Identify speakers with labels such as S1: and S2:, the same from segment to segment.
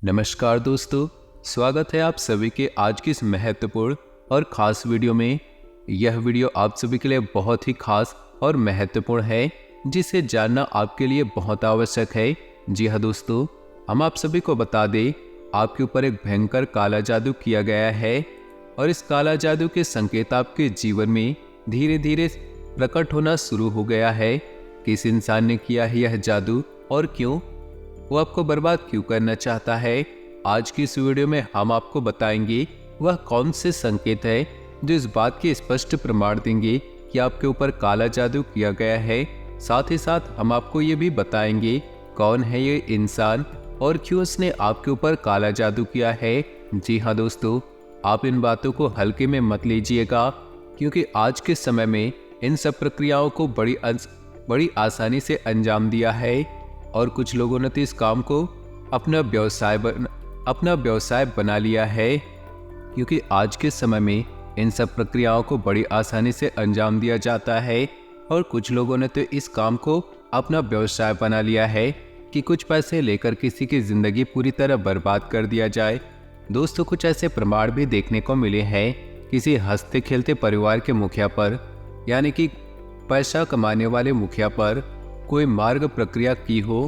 S1: नमस्कार दोस्तों, स्वागत है आप सभी के आज की इस महत्वपूर्ण और ख़ास वीडियो में। यह वीडियो आप सभी के लिए बहुत ही खास और महत्वपूर्ण है, जिसे जानना आपके लिए बहुत आवश्यक है। जी हाँ दोस्तों, हम आप सभी को बता दें, आपके ऊपर एक भयंकर काला जादू किया गया है और इस काला जादू के संकेत आपके जीवन में धीरे धीरे प्रकट होना शुरू हो गया है। किस इंसान ने किया है यह जादू और क्यों, वो आपको बर्बाद क्यों करना चाहता है, आज की इस वीडियो में हम आपको बताएंगे वह कौन से संकेत है जो इस बात के स्पष्ट प्रमाण देंगे कि आपके ऊपर काला जादू किया गया है। साथ ही साथ हम आपको ये भी बताएंगे कौन है ये इंसान और क्यों उसने आपके ऊपर काला जादू किया है। जी हाँ दोस्तों, आप इन बातों को हल्के में मत लीजिएगा, क्योंकि आज के समय में इन सब प्रक्रियाओं को बड़ी आसानी से अंजाम दिया है और कुछ लोगों ने तो इस काम को अपना व्यवसाय बना लिया है, क्योंकि आज के समय में इन सब प्रक्रियाओं को बड़ी आसानी से अंजाम दिया जाता है और कुछ लोगों ने तो इस काम को अपना व्यवसाय बना लिया है कि कुछ पैसे लेकर किसी की जिंदगी पूरी तरह बर्बाद कर दिया जाए। दोस्तों, कुछ ऐसे प्रमाण भी देखने को मिले हैं किसी हंसते खेलते परिवार के मुखिया पर, यानी कि पैसा कमाने वाले मुखिया पर कोई मार्ग प्रक्रिया की हो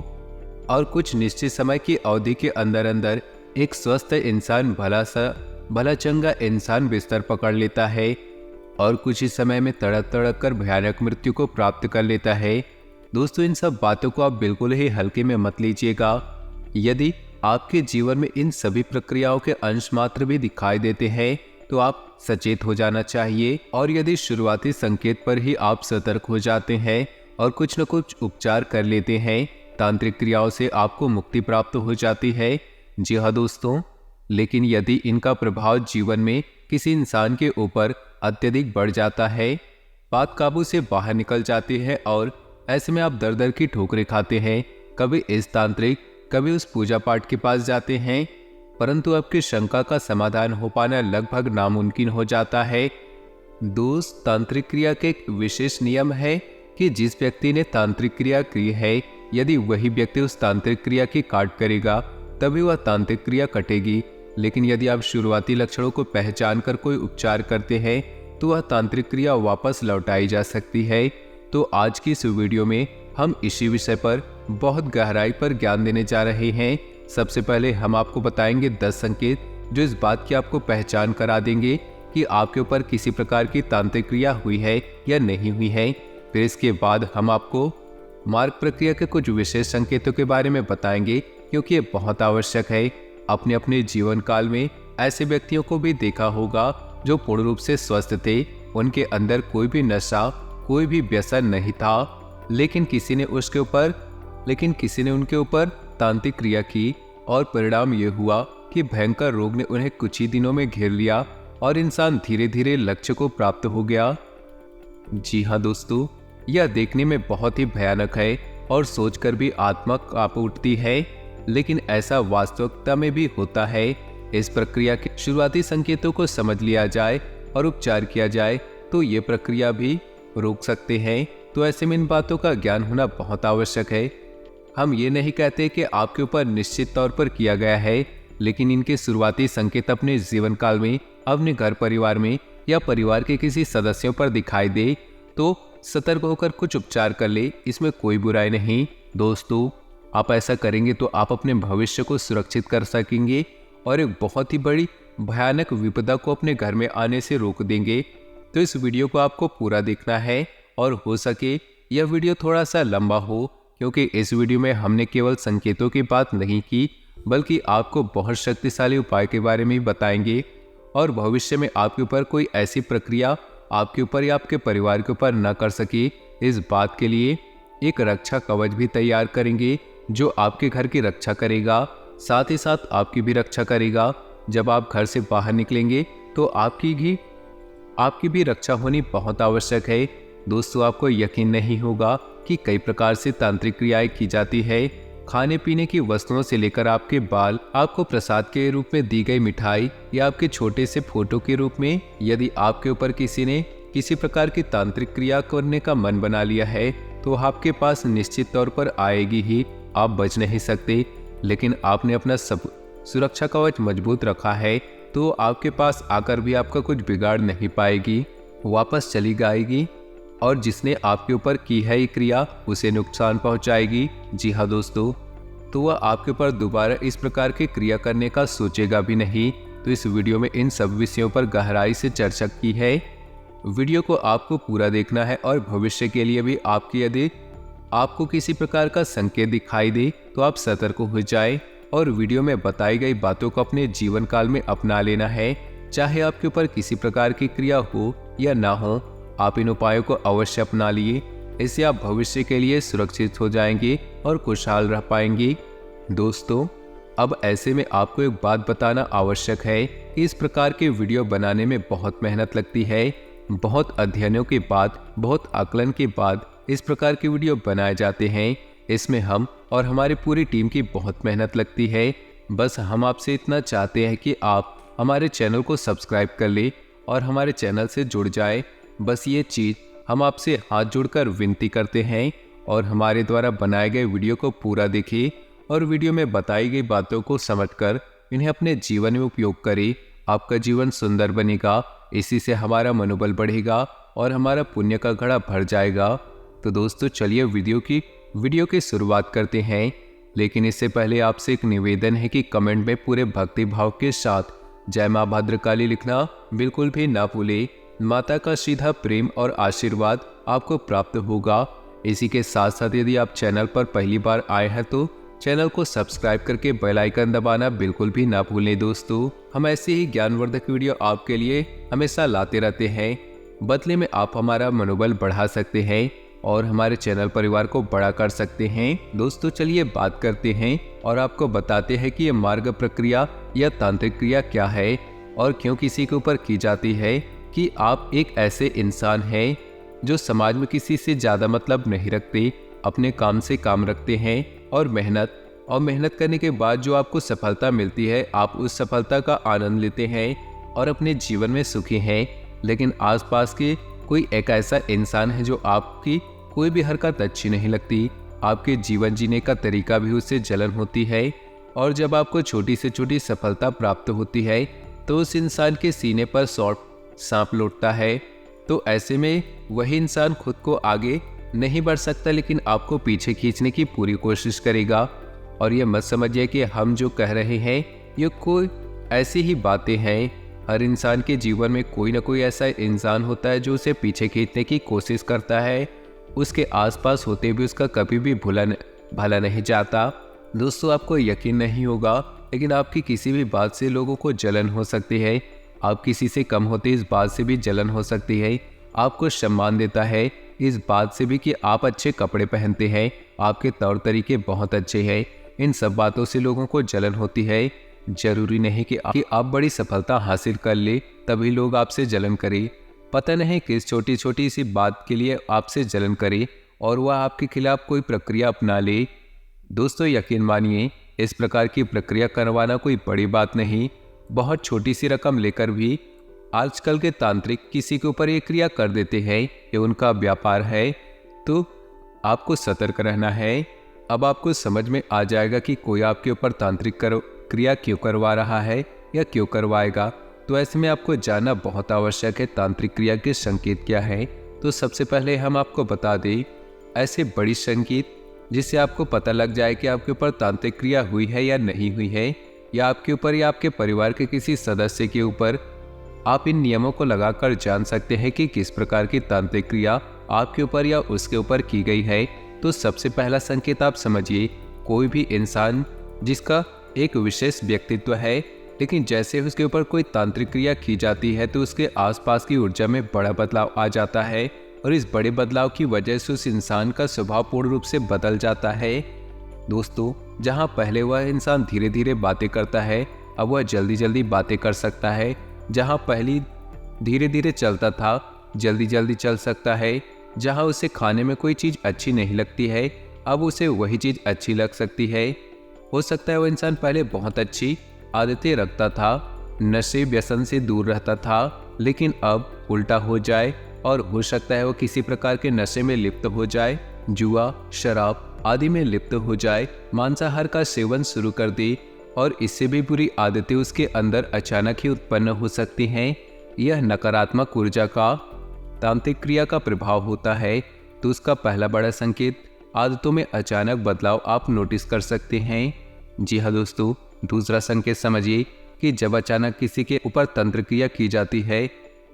S1: और कुछ निश्चित समय की अवधि के अंदर अंदर एक स्वस्थ इंसान भला चंगा इंसान बिस्तर पकड़ लेता है और कुछ ही समय में तड़प तड़प कर भयानक मृत्यु को प्राप्त कर लेता है। दोस्तों, इन सब बातों को आप बिल्कुल ही हल्के में मत लीजिएगा। यदि आपके जीवन में इन सभी प्रक्रियाओं के अंश मात्र भी दिखाई देते हैं तो आप सचेत हो जाना चाहिए, और यदि शुरुआती संकेत पर ही आप सतर्क हो जाते हैं और कुछ न कुछ उपचार कर लेते हैं, तांत्रिक क्रियाओं से आपको मुक्ति प्राप्त हो जाती है। जी हाँ दोस्तों, लेकिन यदि इनका प्रभाव जीवन में किसी इंसान के ऊपर अत्यधिक बढ़ जाता है, बात काबू से बाहर निकल जाती है और ऐसे में आप दर दर की ठोकरें खाते हैं। कभी इस तांत्रिक, कभी उस पूजा पाठ के पास जाते हैं, परंतु आपकी शंका का समाधान हो पाना लगभग नामुमकिन हो जाता है। दोस्त, तांत्रिक क्रिया के एक विशेष नियम है कि जिस व्यक्ति ने तांत्रिक क्रिया की है, यदि वही व्यक्ति उस तांत्रिक क्रिया की काट करेगा तभी वह तांत्रिक क्रिया कटेगी। लेकिन यदि आप शुरुआती लक्षणों को पहचान कर कोई उपचार करते हैं तो वह तांत्रिक क्रिया वापस लौटाई जा सकती है। तो आज की इस वीडियो में हम इसी विषय पर बहुत गहराई पर ज्ञान देने जा रहे हैं। सबसे पहले हम आपको बताएंगे 10 संकेत जो इस बात की आपको पहचान करा देंगे कि आपके ऊपर किसी प्रकार की तांत्रिक क्रिया हुई है या नहीं हुई है। फिर इसके बाद हम आपको मार्ग प्रक्रिया के कुछ विशेष संकेतों के बारे में बताएंगे, क्योंकि ये बहुत आवश्यक है। अपने अपने जीवन काल में ऐसे व्यक्तियों को भी देखा होगा जो पूर्ण रूप से स्वस्थ थे, उनके अंदर कोई भी नशा, कोई भी व्यसन नहीं था, लेकिन किसी ने उनके ऊपर तांत्रिक क्रिया की और परिणाम ये हुआ कि भयंकर रोग ने उन्हें कुछ ही दिनों में घेर लिया और इंसान धीरे धीरे लक्ष्य को प्राप्त हो गया। जी हाँ दोस्तों, यह देखने में बहुत ही भयानक है और सोचकर भी आत्मा कांप उठती है, लेकिन ऐसा वास्तविकता में भी होता है। इस प्रक्रिया के शुरुआती संकेतों को समझ लिया जाए और उपचार किया जाए तो ये प्रक्रिया भी रोक सकते हैं। तो ऐसे में इन बातों का ज्ञान होना बहुत आवश्यक है। हम ये नहीं कहते कि आपके ऊपर निश्चित तौर पर किया गया है, लेकिन इनके शुरुआती संकेत अपने जीवन काल में, अपने घर परिवार में या परिवार के किसी सदस्यों पर दिखाई दे तो सतर्क होकर कुछ उपचार कर ले, इसमें कोई बुराई नहीं। दोस्तों, आप ऐसा करेंगे तो आप अपने भविष्य को सुरक्षित कर सकेंगे और एक बहुत ही बड़ी भयानक विपदा को अपने घर में आने से रोक देंगे। तो इस वीडियो को आपको पूरा देखना है और हो सके यह वीडियो थोड़ा सा लंबा हो, क्योंकि इस वीडियो में हमने केवल संकेतों की बात नहीं की, बल्कि आपको बहुत शक्तिशाली उपाय के बारे में बताएंगे और भविष्य में आपके ऊपर कोई ऐसी प्रक्रिया आपके ऊपर या आपके परिवार के ऊपर न कर सके, इस बात के लिए एक रक्षा कवच भी तैयार करेंगे जो आपके घर की रक्षा करेगा, साथ ही साथ आपकी भी रक्षा करेगा। जब आप घर से बाहर निकलेंगे तो आपकी भी रक्षा होनी बहुत आवश्यक है। दोस्तों, आपको यकीन नहीं होगा कि कई प्रकार से तांत्रिक क्रियाएं की जाती है। खाने पीने की वस्तुओं से लेकर आपके बाल, आपको प्रसाद के रूप में दी गई मिठाई या आपके छोटे से फोटो के रूप में। यदि आपके ऊपर किसी ने किसी प्रकार की तांत्रिक क्रिया करने का मन बना लिया है तो आपके पास निश्चित तौर पर आएगी ही, आप बच नहीं सकते। लेकिन आपने अपना सुरक्षा कवच मजबूत रखा है तो आपके पास आकर भी आपका कुछ बिगाड़ नहीं पाएगी, वापस चली जाएगी और जिसने आपके ऊपर की है ये क्रिया उसे नुकसान पहुंचाएगी। जी हाँ दोस्तों, तो वह आपके ऊपर दोबारा इस प्रकार की क्रिया करने का सोचेगा भी नहीं। तो इस वीडियो में इन सब विषयों पर गहराई से चर्चा की है। वीडियो को आपको पूरा देखना है और भविष्य के लिए भी यदि आपको किसी प्रकार का संकेत दिखाई दे तो आप सतर्क हो जाए और वीडियो में बताई गई बातों को अपने जीवन काल में अपना लेना है। चाहे आपके ऊपर किसी प्रकार की क्रिया हो या ना हो, आप इन उपायों को अवश्य अपना लिए। इससे आप भविष्य के लिए सुरक्षित हो जाएंगे और खुशहाल रह पाएंगे। दोस्तों, अब ऐसे में आपको एक बात बताना आवश्यक है कि इस प्रकार के वीडियो बनाने में बहुत मेहनत लगती है। बहुत अध्ययनों के बाद, बहुत आकलन के बाद इस प्रकार के वीडियो बनाए जाते हैं। इसमें हम और हमारी पूरी टीम की बहुत मेहनत लगती है। बस हम आपसे इतना चाहते हैं कि आप हमारे चैनल को सब्सक्राइब कर ले और हमारे चैनल से जुड़ जाए। बस ये चीज़ हम आपसे हाथ जोड़कर विनती करते हैं और हमारे द्वारा बनाए गए वीडियो को पूरा देखिए और वीडियो में बताई गई बातों को समझकर इन्हें अपने जीवन में उपयोग करें। आपका जीवन सुंदर बनेगा, इसी से हमारा मनोबल बढ़ेगा और हमारा पुण्य का घड़ा भर जाएगा। तो दोस्तों, चलिए वीडियो की शुरुआत करते हैं। लेकिन इससे पहले आपसे एक निवेदन है कि कमेंट में पूरे भक्ति भाव के साथ जय माँ भद्रकाली लिखना बिल्कुल भी ना भूले। माता का सीधा प्रेम और आशीर्वाद आपको प्राप्त होगा। इसी के साथ साथ यदि आप चैनल पर पहली बार आए हैं तो चैनल को सब्सक्राइब करके बेल आइकन दबाना बिल्कुल भी ना भूलें। दोस्तों, हम ऐसे ही ज्ञानवर्धक वीडियो आपके लिए हमेशा लाते रहते हैं। बदले में आप हमारा मनोबल बढ़ा सकते हैं और हमारे चैनल परिवार को बड़ा कर सकते हैं। दोस्तों, चलिए बात करते हैं और आपको बताते हैं कि ये मार्ग प्रक्रिया या तांत्रिक क्रिया क्या है और क्यों किसी के ऊपर की जाती है। कि आप एक ऐसे इंसान हैं जो समाज में किसी से ज़्यादा मतलब नहीं रखते, अपने काम से काम रखते हैं और मेहनत करने के बाद जो आपको सफलता मिलती है, आप उस सफलता का आनंद लेते हैं और अपने जीवन में सुखी हैं। लेकिन आसपास के कोई एक ऐसा इंसान है जो आपकी कोई भी हरकत अच्छी नहीं लगती, आपके जीवन जीने का तरीका भी उससे जलन होती है और जब आपको छोटी से छोटी सफलता प्राप्त होती है तो उस इंसान के सीने पर सांप लौटता है। तो ऐसे में वही इंसान खुद को आगे नहीं बढ़ सकता, लेकिन आपको पीछे खींचने की पूरी कोशिश करेगा। और ये मत समझिए कि हम जो कह रहे हैं ये कोई ऐसी ही बातें हैं। हर इंसान के जीवन में कोई ना कोई ऐसा इंसान होता है जो उसे पीछे खींचने की कोशिश करता है। उसके आसपास होते भी उसका कभी भी भला नहीं चाहता। दोस्तों, आपको यकीन नहीं होगा, लेकिन आपकी किसी भी बात से लोगों को जलन हो सकती है। आप किसी से कम होते इस बात से भी जलन हो सकती है। आपको सम्मान देता है इस बात से भी कि आप अच्छे कपड़े पहनते हैं, आपके तौर तरीके बहुत अच्छे हैं। इन सब बातों से लोगों को जलन होती है। जरूरी नहीं कि आप बड़ी सफलता हासिल कर ले तभी लोग आपसे जलन करें। पता नहीं किस छोटी छोटी सी बात के लिए आपसे जलन करे और वह आपके खिलाफ कोई प्रक्रिया अपना ले। दोस्तों, यकीन मानिए, इस प्रकार की प्रक्रिया करवाना कोई बड़ी बात नहीं। बहुत छोटी सी रकम लेकर भी आजकल के तांत्रिक किसी के ऊपर ये क्रिया कर देते हैं। ये उनका व्यापार है, तो आपको सतर्क रहना है। अब आपको समझ में आ जाएगा कि कोई आपके ऊपर तांत्रिक क्रिया क्यों करवा रहा है या क्यों करवाएगा। तो ऐसे में आपको जानना बहुत आवश्यक है तांत्रिक क्रिया के संकेत क्या है। तो सबसे पहले हम आपको बता दें ऐसे बड़ी संकेत जिससे आपको पता लग जाए कि आपके ऊपर तांत्रिक क्रिया हुई है या नहीं हुई है, या आपके ऊपर या आपके परिवार के किसी सदस्य के ऊपर। आप इन नियमों को लगाकर जान सकते हैं कि किस प्रकार की तांत्रिक क्रिया आपके ऊपर या उसके ऊपर की गई है। तो सबसे पहला संकेत आप समझिए, कोई भी इंसान जिसका एक विशेष व्यक्तित्व है, लेकिन जैसे उसके ऊपर कोई तांत्रिक क्रिया की जाती है तो उसके आसपास की ऊर्जा में बड़ा बदलाव आ जाता है और इस बड़े बदलाव की वजह से उस इंसान का स्वभाव पूर्ण रूप से बदल जाता है। दोस्तों, जहां पहले वह इंसान धीरे धीरे बातें करता है, अब वह जल्दी जल्दी बातें कर सकता है। जहां पहले धीरे धीरे चलता था, जल्दी जल्दी चल सकता है। जहां उसे खाने में कोई चीज़ अच्छी नहीं लगती है, अब उसे वही चीज़ अच्छी लग सकती है। हो सकता है वह इंसान पहले बहुत अच्छी आदतें रखता था, नशे व्यसन से दूर रहता था, लेकिन अब उल्टा हो जाए और हो सकता है वो किसी प्रकार के नशे में लिप्त हो जाए, जुआ, शराब आदि में लिप्त हो जाए, मांसाहार का सेवन शुरू कर दे और इससे भी बुरी आदतें उसके अंदर अचानक ही उत्पन्न हो सकती हैं। यह नकारात्मक ऊर्जा का तांत्रिक क्रिया का प्रभाव होता है। तो उसका पहला बड़ा संकेत आदतों में अचानक बदलाव आप नोटिस कर सकते हैं। जी हाँ दोस्तों, दूसरा संकेत समझिए कि जब अचानक किसी के ऊपर तंत्र क्रिया की जाती है,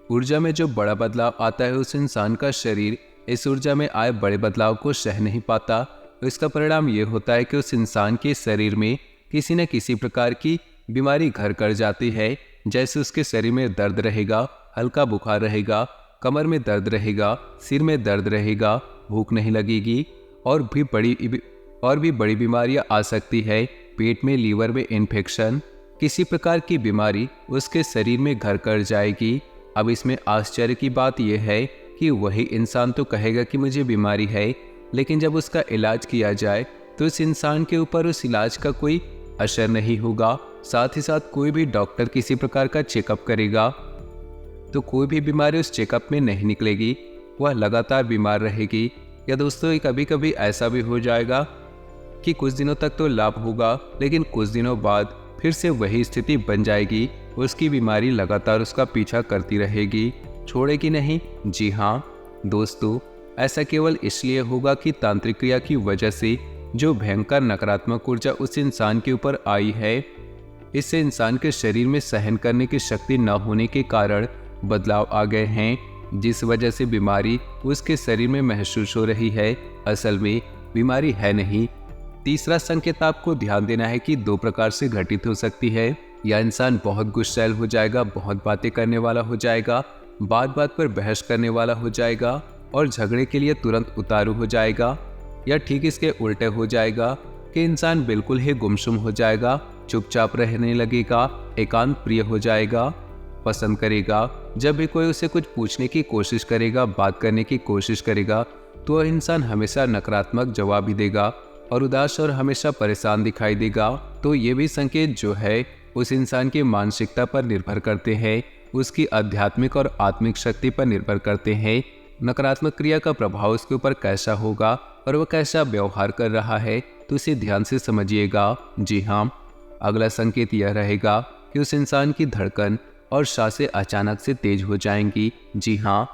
S1: ऊर्जा में जो बड़ा बदलाव आता है, उस इंसान का शरीर इस ऊर्जा में आए बड़े बदलाव को सह नहीं पाता। तो इसका परिणाम ये होता है कि उस इंसान के शरीर में किसी न किसी प्रकार की बीमारी घर कर जाती है। जैसे उसके शरीर में दर्द रहेगा, हल्का बुखार रहेगा, कमर में दर्द रहेगा, सिर में दर्द रहेगा, भूख नहीं लगेगी और भी बड़ी बीमारियां आ सकती है। पेट में, लीवर में इन्फेक्शन, किसी प्रकार की बीमारी उसके शरीर में घर कर जाएगी। अब इसमें आश्चर्य की बात यह है कि वही इंसान तो कहेगा कि मुझे बीमारी है, लेकिन जब उसका इलाज किया जाए तो इस इंसान के ऊपर उस इलाज का कोई असर नहीं होगा। साथ ही साथ कोई भी डॉक्टर किसी प्रकार का चेकअप करेगा तो कोई भी बीमारी उस चेकअप में नहीं निकलेगी, वह लगातार बीमार रहेगी। या दोस्तों, कभी कभी ऐसा भी हो जाएगा कि कुछ दिनों तक तो लाभ होगा, लेकिन कुछ दिनों बाद फिर से वही स्थिति बन जाएगी। उसकी बीमारी लगातार उसका पीछा करती रहेगी, छोड़ेगी नहीं। जी हाँ दोस्तों, ऐसा केवल इसलिए होगा कि तांत्रिक क्रिया की वजह से जो भयंकर नकारात्मक ऊर्जा उस इंसान के ऊपर आई है, इससे इंसान के शरीर में सहन करने की शक्ति न होने के कारण बदलाव आ गए हैं, जिस वजह से बीमारी उसके शरीर में महसूस हो रही है। असल में बीमारी है नहीं। तीसरा संकेत आपको ध्यान देना है कि दो प्रकार से घटित हो सकती है। या इंसान बहुत गुस्सैल हो जाएगा, बहुत बातें करने वाला हो जाएगा, बात बात पर बहस करने वाला हो जाएगा और झगड़े के लिए तुरंत उतारू हो जाएगा। या ठीक इसके उल्टे हो जाएगा कि इंसान बिल्कुल ही गुमसुम हो जाएगा, चुपचाप रहने लगेगा, एकांत प्रिय हो जाएगा, पसंद करेगा। जब भी कोई उसे कुछ पूछने की कोशिश करेगा, बात करने की कोशिश करेगा, तो वह इंसान हमेशा नकारात्मक जवाब ही देगा और उदास और हमेशा परेशान दिखाई देगा। तो ये भी संकेत जो है उस इंसान की मानसिकता पर निर्भर करते हैं, उसकी आध्यात्मिक और आत्मिक शक्ति पर निर्भर करते हैं। नकारात्मक क्रिया का प्रभाव उसके ऊपर कैसा होगा और वह कैसा व्यवहार कर रहा है, तो इसे ध्यान से समझिएगा। जी हाँ, अगला संकेत यह रहेगा कि उस इंसान की धड़कन और सांसें अचानक से तेज हो जाएंगी। जी हाँ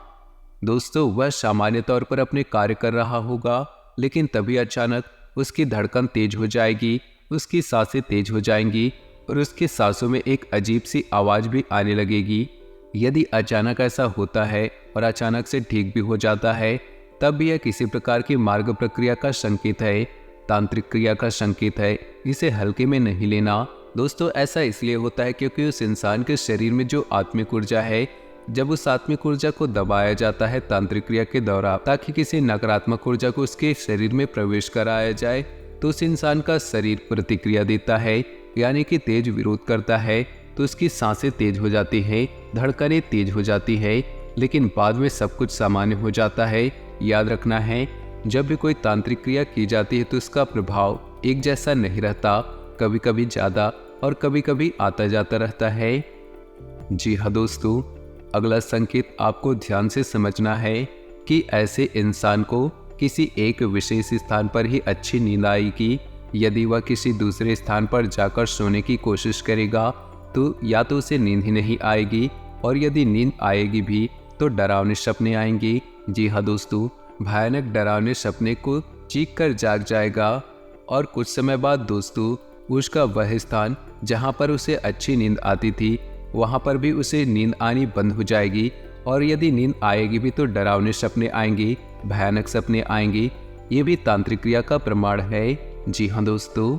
S1: दोस्तों, वह सामान्य तौर पर अपने कार्य कर रहा होगा, लेकिन तभी अचानक उसकी धड़कन तेज हो जाएगी, उसकी सांसें तेज हो जाएंगी और उसकी सांसों में एक अजीब सी आवाज़ भी आने लगेगी। यदि अचानक ऐसा होता है और अचानक से ठीक भी हो जाता है, तब भी यह किसी प्रकार की मार्ग प्रक्रिया का संकेत है, तांत्रिक क्रिया का संकेत है। इसे हल्के में नहीं लेना। दोस्तों, ऐसा इसलिए होता है क्योंकि उस इंसान के शरीर में जो आत्मिक ऊर्जा है, जब उस आत्मिक ऊर्जा को दबाया जाता है तांत्रिक क्रिया के दौरान, ताकि किसी नकारात्मक ऊर्जा को उसके शरीर में प्रवेश कराया जाए, तो उस इंसान का शरीर प्रतिक्रिया देता है, यानी कि तेज विरोध करता है। तो उसकी सांसें तेज हो जाती है, धड़कनें तेज हो जाती है, लेकिन बाद में सब कुछ सामान्य हो जाता है। याद रखना है, जब भी कोई तांत्रिक क्रिया की जाती है तो उसका प्रभाव एक जैसा नहीं रहता, कभी कभी ज़्यादा और कभी कभी आता जाता रहता है। जी हाँ दोस्तों, अगला संकेत आपको ध्यान से समझना है कि ऐसे इंसान को किसी एक विशेष स्थान पर ही अच्छी नींद आएगी। यदि वह किसी दूसरे स्थान पर जाकर सोने की कोशिश करेगा तो या तो उसे नींद ही नहीं आएगी, और यदि नींद आएगी भी तो डरावने सपने आएंगी। जी हाँ दोस्तों, भयानक डरावने सपने को चीख कर जाग जाएगा और कुछ समय बाद दोस्तों उसका वह स्थान जहाँ पर उसे अच्छी नींद आती थी, वहाँ पर भी उसे नींद आनी बंद हो जाएगी। और यदि नींद आएगी भी तो डरावने सपने आएंगी, भयानक सपने आएंगी। ये भी तांत्रिक क्रिया का प्रमाण है। जी हाँ दोस्तों,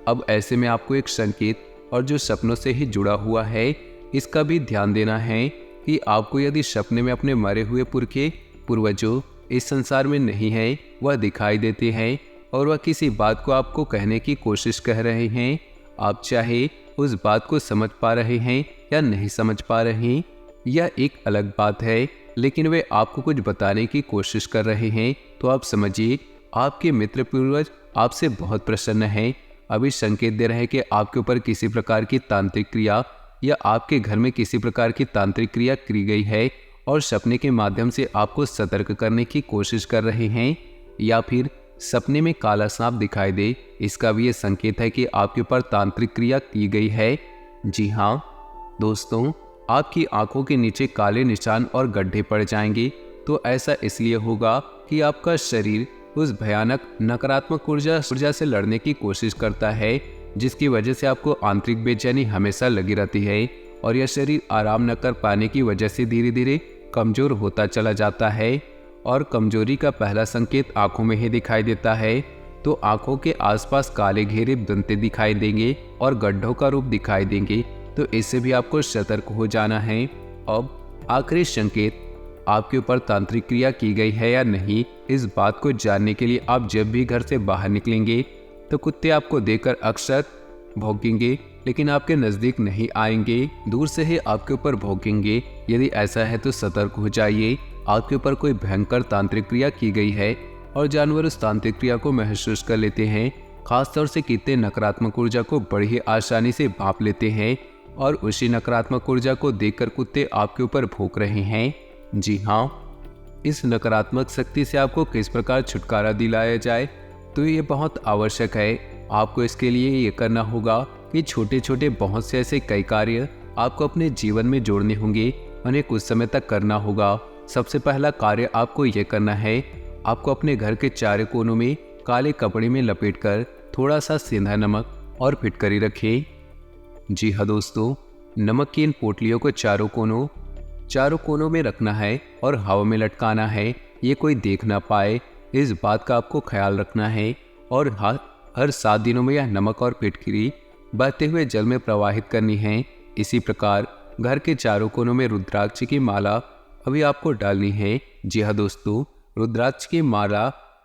S1: अब ऐसे में आपको एक संकेत और जो सपनों से ही जुड़ा हुआ है, इसका भी ध्यान देना है कि आपको यदि सपने में अपने मरे हुए पुरखे पूर्वजों इस संसार में नहीं है, वह दिखाई देते हैं और वह किसी बात को आपको कहने की कोशिश कर रहे हैं, आप चाहे उस बात को समझ पा रहे हैं या नहीं समझ पा रहे, यह एक अलग बात है, लेकिन वे आपको कुछ बताने की कोशिश कर रहे हैं, तो आप समझिए आपके मित्र पूर्वज आपसे बहुत प्रसन्न हैं। अभी संकेत दे रहे हैं कि आपके ऊपर किसी प्रकार की तांत्रिक क्रिया या आपके घर में किसी प्रकार की तांत्रिक क्रिया की गई है और सपने के माध्यम से आपको सतर्क करने की कोशिश कर रहे हैं, या फिर सपने में काला सांप दिखाई दे, इसका भी ये संकेत है कि आपके ऊपर तांत्रिक क्रिया की गई है। जी हाँ दोस्तों, आपकी आंखों के नीचे काले निशान और गड्ढे पड़ जाएंगे तो ऐसा इसलिए होगा कि आपका शरीर उस भयानक नकारात्मक ऊर्जा से लड़ने की कोशिश करता है, जिसकी वजह से आपको आंतरिक बेचैनी हमेशा लगी रहती है और यह शरीर आराम न कर पाने की वजह से धीरे धीरे कमजोर होता चला जाता है। और कमजोरी का पहला संकेत आंखों में ही दिखाई देता है। तो आंखों के आसपास काले घेरे दंते दिखाई देंगे और गड्ढों का रूप दिखाई देंगे, तो इससे भी आपको सतर्क हो जाना है। अब आखिरी संकेत, आपके ऊपर तांत्रिक क्रिया की गई है या नहीं, इस बात को जानने के लिए आप जब भी घर से बाहर निकलेंगे तो कुत्ते आपको देखकर अक्सर भौंकेंगे, लेकिन आपके नज़दीक नहीं आएंगे, दूर से ही आपके ऊपर भौंकेंगे। यदि ऐसा है तो सतर्क हो जाइए, आपके ऊपर कोई भयंकर तांत्रिक क्रिया की गई है और जानवर उस तांत्रिक क्रिया को महसूस कर लेते हैं। खासतौर से कितने नकारात्मक ऊर्जा को बड़ी ही आसानी से भांप लेते हैं और उसी नकारात्मक ऊर्जा को देखकर कुत्ते आपके ऊपर भौंक रहे हैं। जी हाँ, इस नकारात्मक शक्ति से आपको किस प्रकार छुटकारा दिलाया जाए, तो ये बहुत आवश्यक है। आपको इसके लिए ये करना होगा कि छोटे छोटे बहुत से ऐसे कई कार्य आपको अपने जीवन में जोड़ने होंगे, उन्हें कुछ समय तक करना होगा। सबसे पहला कार्य आपको ये करना है, आपको अपने घर के चारों कोनों में काले कपड़े में लपेटकर थोड़ा सा सेंधा नमक और फिटकरी रखें। जी हाँ दोस्तों, नमक की इन पोटलियों को चारों कोनों में रखना है और हवा में लटकाना है, ये कोई देख ना पाए, इस बात का आपको ख्याल रखना है। और हर 7 दिनों में यह नमक और फिटकरी बहते हुए जल में प्रवाहित करनी है। इसी प्रकार घर के चारों कोनों में रुद्राक्ष की माला अभी आपको डालनी है। जी हाँ दोस्तों, रुद्राक्ष की माला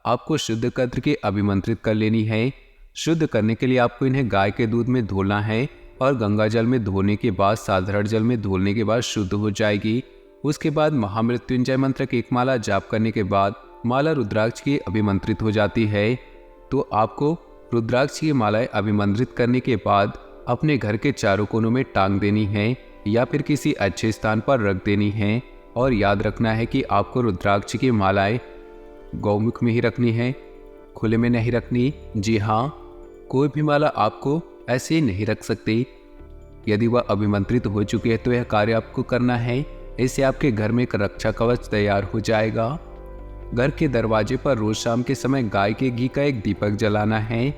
S1: आपको शुद्ध करके अभिमंत्रित कर लेनी है। शुद्ध करने के लिए आपको इन्हें गाय के दूध में धोना है और गंगा जल में धोने के बाद, साधारण जल में धोने के बाद शुद्ध हो जाएगी। उसके बाद महामृत्युंजय मंत्र की एक माला जाप करने के बाद माला रुद्राक्ष की अभिमंत्रित हो जाती है। तो आपको रुद्राक्ष की मालाएं अभिमंत्रित करने के बाद अपने घर के चारों कोनों में टांग देनी है या फिर किसी अच्छे स्थान पर रख देनी है। और याद रखना है कि आपको रुद्राक्ष की मालाएं गौमुख में ही रखनी है, खुले में नहीं रखनी। जी हाँ, कोई भी माला आपको ऐसे ही नहीं रख सकती। यदि वह अभिमंत्रित हो चुकी है तो यह कार्य आपको करना है, इससे आपके घर में एक रक्षा कवच तैयार हो जाएगा। घर के दरवाजे पर रोज शाम के समय गाय के घी का एक दीपक जलाना है।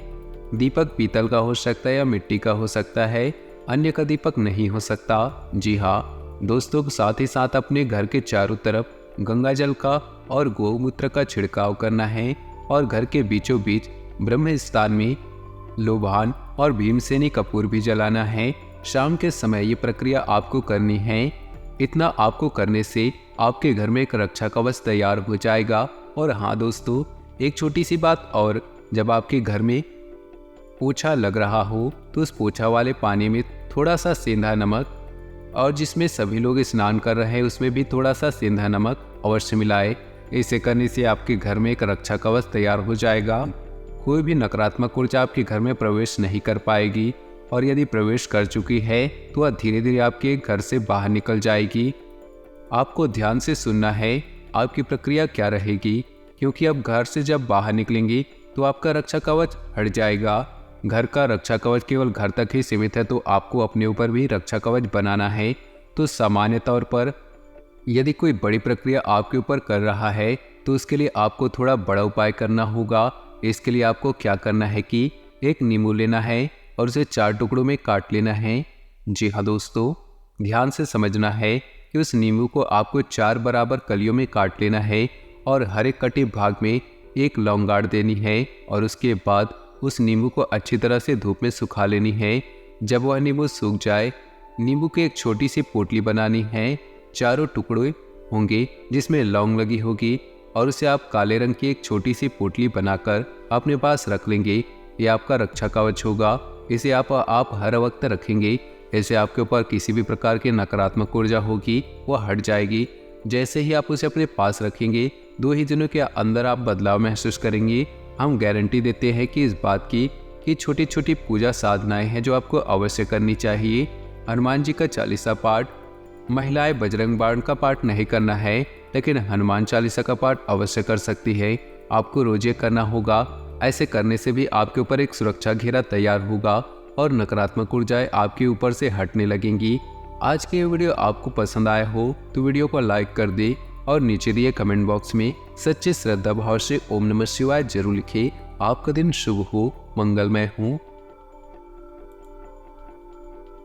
S1: दीपक पीतल का हो सकता है या मिट्टी का हो सकता है, अन्य का दीपक नहीं हो सकता। जी हाँ दोस्तों, साथ ही साथ अपने घर के चारों तरफ गंगा जल का और गौमूत्र का छिड़काव करना है और घर के बीचों बीच ब्रह्म स्थान में लोबान और भीमसेनी कपूर भी जलाना है। शाम के समय ये प्रक्रिया आपको करनी है। इतना आपको करने से आपके घर में एक रक्षा कवच तैयार हो जाएगा। और हाँ दोस्तों, एक छोटी सी बात और, जब आपके घर में पोछा लग रहा हो तो उस पोछा वाले पानी में थोड़ा सा सेंधा नमक, और जिसमें सभी लोग स्नान कर रहे हैं उसमें भी थोड़ा सा सेंधा नमक अवश्य मिलाए। इसे करने से आपके घर में एक रक्षा कवच तैयार हो जाएगा। कोई भी नकारात्मक ऊर्जा आपके घर में प्रवेश नहीं कर पाएगी, और यदि प्रवेश कर चुकी है तो वह धीरे धीरे आपके घर से बाहर निकल जाएगी। आपको ध्यान से सुनना है आपकी प्रक्रिया क्या रहेगी, क्योंकि अब घर से जब बाहर निकलेंगी तो आपका रक्षा कवच हट जाएगा। घर का रक्षा कवच केवल घर तक ही सीमित है, तो आपको अपने ऊपर भी रक्षा कवच बनाना है। तो सामान्य तौर पर यदि कोई बड़ी प्रक्रिया आपके ऊपर कर रहा है तो उसके लिए आपको थोड़ा बड़ा उपाय करना होगा। इसके लिए आपको क्या करना है कि एक नींबू लेना है और उसे 4 टुकड़ों में काट लेना है। जी हाँ दोस्तों, ध्यान से समझना है कि उस नींबू को आपको 4 बराबर कलियों में काट लेना है और हर एक कटे भाग में एक लौंग गाड़ देनी है। और उसके बाद उस नींबू को अच्छी तरह से धूप में सुखा लेनी है। जब वह नींबू सूख जाए, नींबू की एक छोटी सी पोटली बनानी है। 4 टुकड़े होंगे जिसमें लौंग लगी होगी, और उसे आप काले रंग की एक छोटी सी पोटली बनाकर अपने पास रख लेंगे। ये आपका रक्षा कवच होगा। इसे आप हर वक्त रखेंगे। ऐसे आपके ऊपर किसी भी प्रकार की नकारात्मक ऊर्जा होगी वह हट जाएगी। जैसे ही आप उसे अपने पास रखेंगे, 2 ही दिनों के अंदर आप बदलाव महसूस करेंगे। हम गारंटी देते हैं कि इस बात की कि छोटी छोटी पूजा साधनाएं हैं जो आपको अवश्य करनी चाहिए। हनुमान जी का 40 पाठ, महिलाएं बजरंग बाण का पाठ नहीं करना है, लेकिन हनुमान 40 का पाठ अवश्य कर सकती है। आपको रोज ये करना होगा। ऐसे करने से भी आपके ऊपर एक सुरक्षा घेरा तैयार होगा और नकारात्मक ऊर्जाएं आपके ऊपर से हटने लगेंगी। आज की ये वीडियो आपको पसंद आया हो तो वीडियो को लाइक कर दे और नीचे दिए कमेंट बॉक्स में सच्चे श्रद्धा भाव से ओम नमः शिवाय जरूर लिखें। आपका दिन शुभ हो, मंगलमय हो।